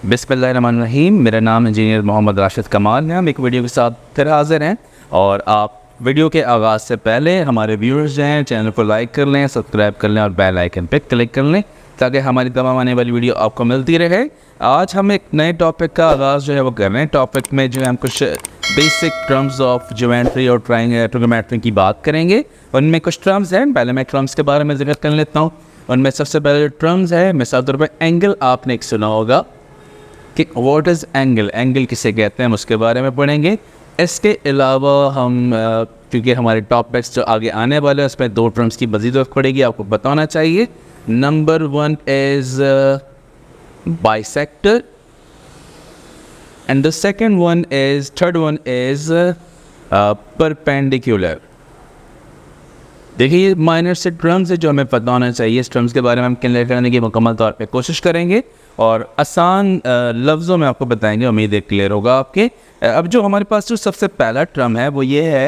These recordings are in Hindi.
बिस्मिल्लाहिर्रहमानिर्रहीम। मेरा नाम इंजीनियर मोहम्मद राशिद कमाल है। हम एक वीडियो के साथ फिर हाज़िर हैं और आप वीडियो के आगाज़ से पहले हमारे व्यूअर्स जो हैं चैनल को लाइक कर लें, सब्सक्राइब कर लें और बेल आइकन पे क्लिक कर लें ताकि हमारी तमाम आने वाली वीडियो आपको मिलती रहे। आज हम एक नए टॉपिक का आगाज़ जो है वो कर रहे हैं। टॉपिक में जो है हम कुछ बेसिक टर्म्स ऑफ ज्योमेट्री और ट्रिगोनोमेट्री की बात करेंगे। उनमें कुछ टर्म्स हैं, पहले मैं टर्म्स के बारे में जिक्र कर लेता हूँ। उनमें सबसे पहले टर्म्स है, मिसाल तौर पर एंगल। आपने एक सुना होगा कि व्हाट इज़ एंगल, एंगल किसे कहते हैं, हम उसके बारे में पढ़ेंगे। इसके अलावा हम क्योंकि हमारे टॉपिक्स जो आगे आने वाले हैं उसमें दो टर्म्स की मज़ीद वक्त पड़ेगी, आपको बताना चाहिए। Number 1 is bisector and the third one is perpendicular. देखिए, ये माइनर से टर्म्स है जो हमें पता होना चाहिए। इस टर्म्स के बारे में हम क्लियर करने की मुकम्मल तौर पे कोशिश करेंगे और आसान लफ्ज़ों में आपको बताएंगे। उम्मीद है क्लियर होगा आपके। अब जो हमारे पास जो सबसे पहला टर्म है वो ये है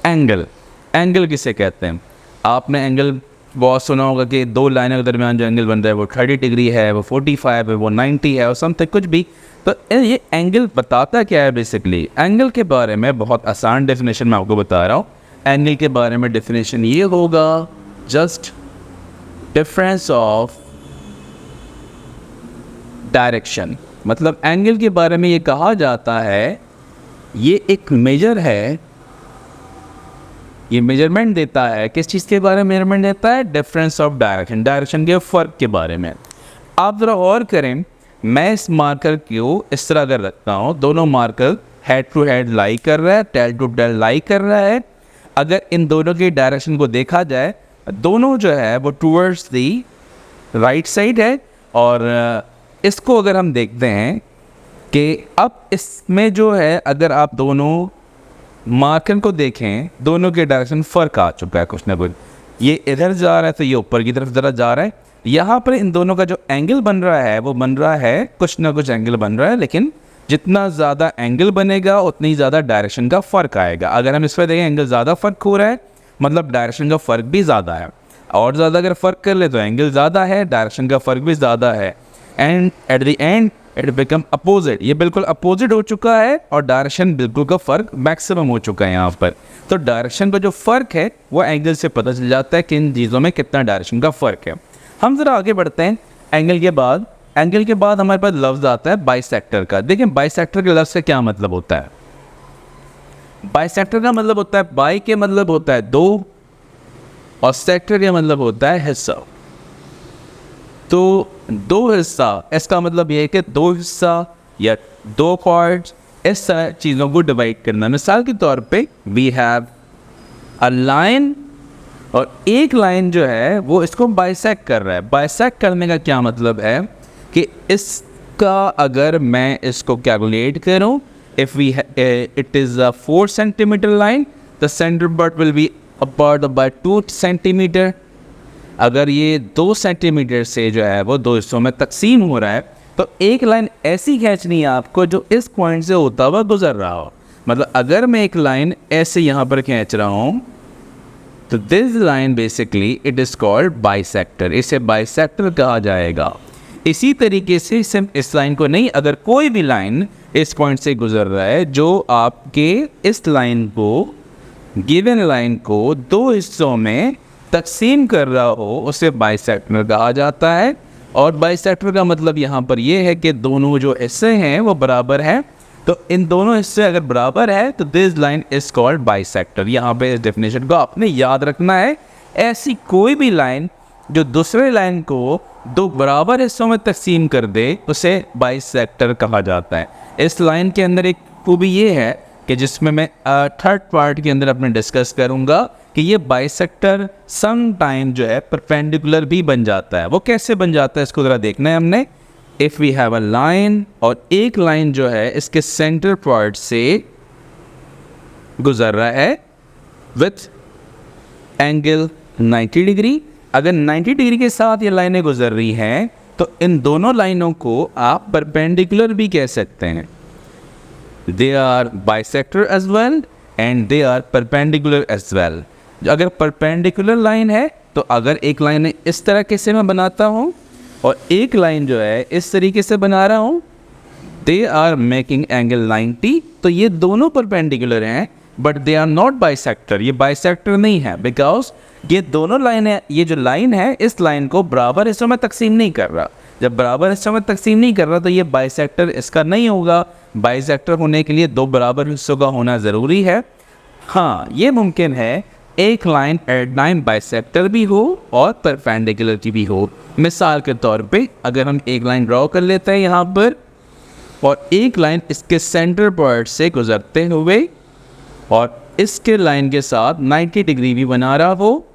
एंगल। एंगल किसे कहते हैं? आपने एंगल बहुत सुना होगा कि दो लाइनों के दरमियान जो एंगल बन रहा है वो 30 डिग्री है, वो 45 है, वो 90 है और समथिंग कुछ भी। तो ये एंगल बताता क्या है? बेसिकली एंगल के बारे में बहुत आसान डेफिनेशन मैं आपको बता रहा हूँ। एंगल के बारे में डेफिनेशन ये होगा, जस्ट डिफरेंस ऑफ डायरेक्शन। मतलब एंगल के बारे में ये कहा जाता है, ये एक मेजर है, ये मेजरमेंट देता है। किस चीज़ के बारे में मेजरमेंट देता है? डिफरेंस ऑफ डायरेक्शन, डायरेक्शन के फ़र्क के बारे में। आप ज़रा गौर करें, मैं इस मार्कर को इस तरह कर रखता हूँ, दोनों मार्कर हेड टू हेड लाई कर रहा है, टेल टू टेल लाई कर रहा है। अगर इन दोनों की डायरेक्शन को देखा जाए, दोनों जो है वो टूवर्ड्स दी राइट साइड है। और इसको अगर हम देखते हैं कि अब इसमें जो है, अगर आप दोनों मार्कर को देखें, दोनों के डायरेक्शन फ़र्क आ चुका है कुछ ना कुछ। ये इधर जा रहा है तो ये ऊपर की तरफ ज़रा जा रहा है। यहाँ पर इन दोनों का जो एंगल बन रहा है वो बन रहा है, कुछ ना कुछ एंगल बन रहा है, लेकिन जितना ज़्यादा एंगल बनेगा उतनी ज़्यादा डायरेक्शन का फ़र्क आएगा। अगर हम इस पर देखें, एंगल ज़्यादा फ़र्क हो रहा है मतलब डायरेक्शन का फ़र्क भी ज़्यादा है, और ज़्यादा अगर फ़र्क कर ले तो एंगल ज़्यादा है, डायरेक्शन का फ़र्क भी ज़्यादा है। And at the end it become opposite. ये बिल्कुल अपोजिट हो चुका है और डायरेक्शन बिल्कुल का फ़र्क मैक्सिमम हो चुका है यहाँ पर। तो डायरेक्शन का जो फ़र्क है वो एंगल से पता चल जाता है कि इन चीज़ों में कितना डायरेक्शन का फ़र्क है। हम ज़रा आगे बढ़ते हैं। एंगल के बाद हमारे पास लफ्ज़ आता है बाइसेक्टर का। देखिए, बाइसेक्टर के लफ्ज़ से क्या मतलब होता है? बाइसेक्टर का मतलब होता है, बाई के मतलब होता है दो और सेक्टर का मतलब होता है हिस्सा। तो दो हिस्सा, इसका मतलब ये है कि दो हिस्सा या दो पार्ट्स, इस चीज़ों को डिवाइड करना। मिसाल के तौर पे वी हैव अ लाइन, और एक लाइन जो है वो इसको बाइसेक्ट कर रहा है। बाइसेक्ट करने का क्या मतलब है कि इसका अगर मैं इसको कैलकुलेट करूं, if we it is a 4 centimetre line, the centre part will be apart by 2 centimetre. अगर ये 2 सेंटीमीटर से जो है वो दो हिस्सों में तकसीम हो रहा है, तो एक लाइन ऐसी खींचनी है आपको जो इस पॉइंट से होता हुआ गुजर रहा हो। मतलब अगर मैं एक लाइन ऐसे यहाँ पर खींच रहा हूँ तो this line basically it is called bisector. इसे बाइसेक्टर कहा जाएगा। इसी तरीके से सिर्फ इस लाइन को नहीं, अगर कोई भी लाइन इस पॉइंट से गुजर रहा है जो आपके इस लाइन को, गिवन लाइन को दो हिस्सों में तकसीम कर रहा हो, उसे बाइसेक्टर कहा जाता है। और बाइसेक्टर का मतलब यहाँ पर यह है कि दोनों जो हिस्से हैं वो बराबर हैं। तो इन दोनों हिस्से अगर बराबर है तो this line is called bisector. यहाँ पे इस डेफिनेशन को आपने याद रखना है। ऐसी कोई भी लाइन जो दूसरे लाइन को दो बराबर हिस्सों में तकसीम कर दे, उसे बाइसेक्टर कहा जाता है। इस लाइन के अंदर एक खूबी ये है कि जिसमें मैं थर्ड पार्ट के अंदर अपने डिस्कस करूँगा कि ये बाइसेक्टर सम टाइम जो है परपेंडिकुलर भी बन जाता है। वो कैसे बन जाता है इसको ज़रा देखना है हमने। If we have a line, और एक लाइन जो है इसके सेंटर पॉइंट से गुजर रहा है विथ एंगल 90 डिग्री। अगर 90 डिग्री के साथ ये लाइनें गुजर रही हैं तो इन दोनों लाइनों को आप परपेंडिकुलर भी कह सकते हैं। They are bisector as well and they are perpendicular as well. अगर परपेंडिकुलर लाइन है तो अगर एक लाइन इस तरह के से मैं बनाता हूँ और एक लाइन जो है इस तरीके से बना रहा हूँ, दे आर मेकिंग एंगल 90, तो ये दोनों परपेंडिकुलर हैं but they are not bisector, ये बाइसेक्टर नहीं है बिकॉज ये दोनों लाइन है, ये जो लाइन है इस लाइन को बराबर हिस्सों में तकसीम नहीं कर रहा। जब बराबर हिस्सों में तकसीम नहीं कर रहा तो ये बाइसेक्टर इसका नहीं होगा। बाइसेक्टर होने के लिए दो बराबर हिस्सों का होना ज़रूरी है। हाँ, ये मुमकिन है एक लाइन एट लाइन बाइसेक्टर भी हो और परपेंडिकुलर की भी हो। मिसाल के तौर पे अगर हम एक लाइन ड्रॉ कर लेते हैं यहाँ पर और एक लाइन इसके सेंटर पॉइंट से गुजरते हुए और इसके लाइन के साथ 90 डिग्री भी बना रहा हो,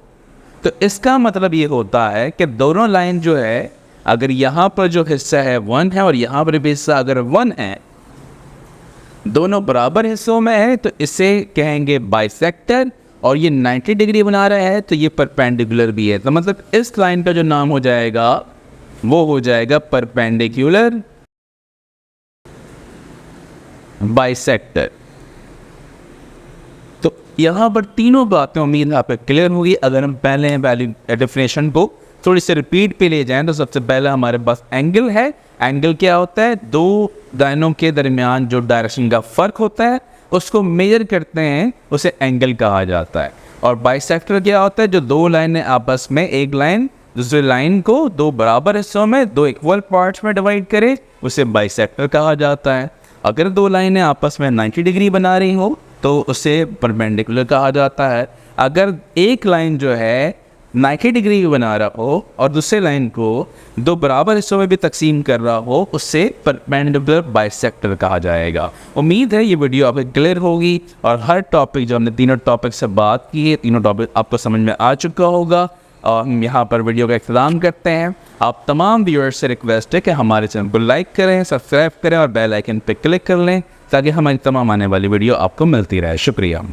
तो इसका मतलब ये होता है कि दोनों लाइन जो है, अगर यहाँ पर जो हिस्सा है 1 है और यहाँ पर भी हिस्सा अगर 1 है, दोनों बराबर हिस्सों में है, तो इसे कहेंगे बाइसेक्टर। और ये 90 डिग्री बना रहा है तो ये परपेंडिकुलर भी है, तो मतलब इस लाइन का जो नाम हो जाएगा वो हो जाएगा परपेंडिकुलर बाइसेक्टर। तो यहाँ पर तीनों बातें उम्मीद है आपको क्लियर होगी। अगर हम पहले वैल्यू डेफिनेशन को थोड़ी सी रिपीट पे ले जाएं तो सबसे पहले हमारे पास एंगल है। एंगल क्या होता है? दो लाइनों के दरमियान जो डायरेक्शन का फ़र्क होता है उसको मेजर करते हैं, उसे एंगल कहा जाता है। और बाइसेक्टर क्या होता है? जो दो लाइनें आपस में, एक लाइन दूसरी लाइन को दो बराबर हिस्सों में, दो इक्वल पार्ट्स में डिवाइड करे, उसे बाइसेक्टर कहा जाता है। अगर दो लाइनें आपस में 90 डिग्री बना रही हो तो उसे परपेंडिकुलर कहा जाता है। अगर एक लाइन जो है 90 डिग्री बना रहा हो और दूसरे लाइन को दो बराबर हिस्सों में भी तकसीम कर रहा हो, उससे परपेंडिकुलर बाइसेक्टर कहा जाएगा। उम्मीद है ये वीडियो आपको क्लियर होगी और हर टॉपिक जो हमने तीनों टॉपिक से बात की है, तीनों टॉपिक आपको समझ में आ चुका होगा। और हम यहाँ पर वीडियो का इख्तिताम करते हैं। आप तमाम व्यूअर्स से रिक्वेस्ट है कि हमारे चैनल को लाइक करें, सब्सक्राइब करें और बेल आइकन पर क्लिक कर लें ताकि हमारी तमाम आने वाली वीडियो आपको मिलती रहे। शुक्रिया।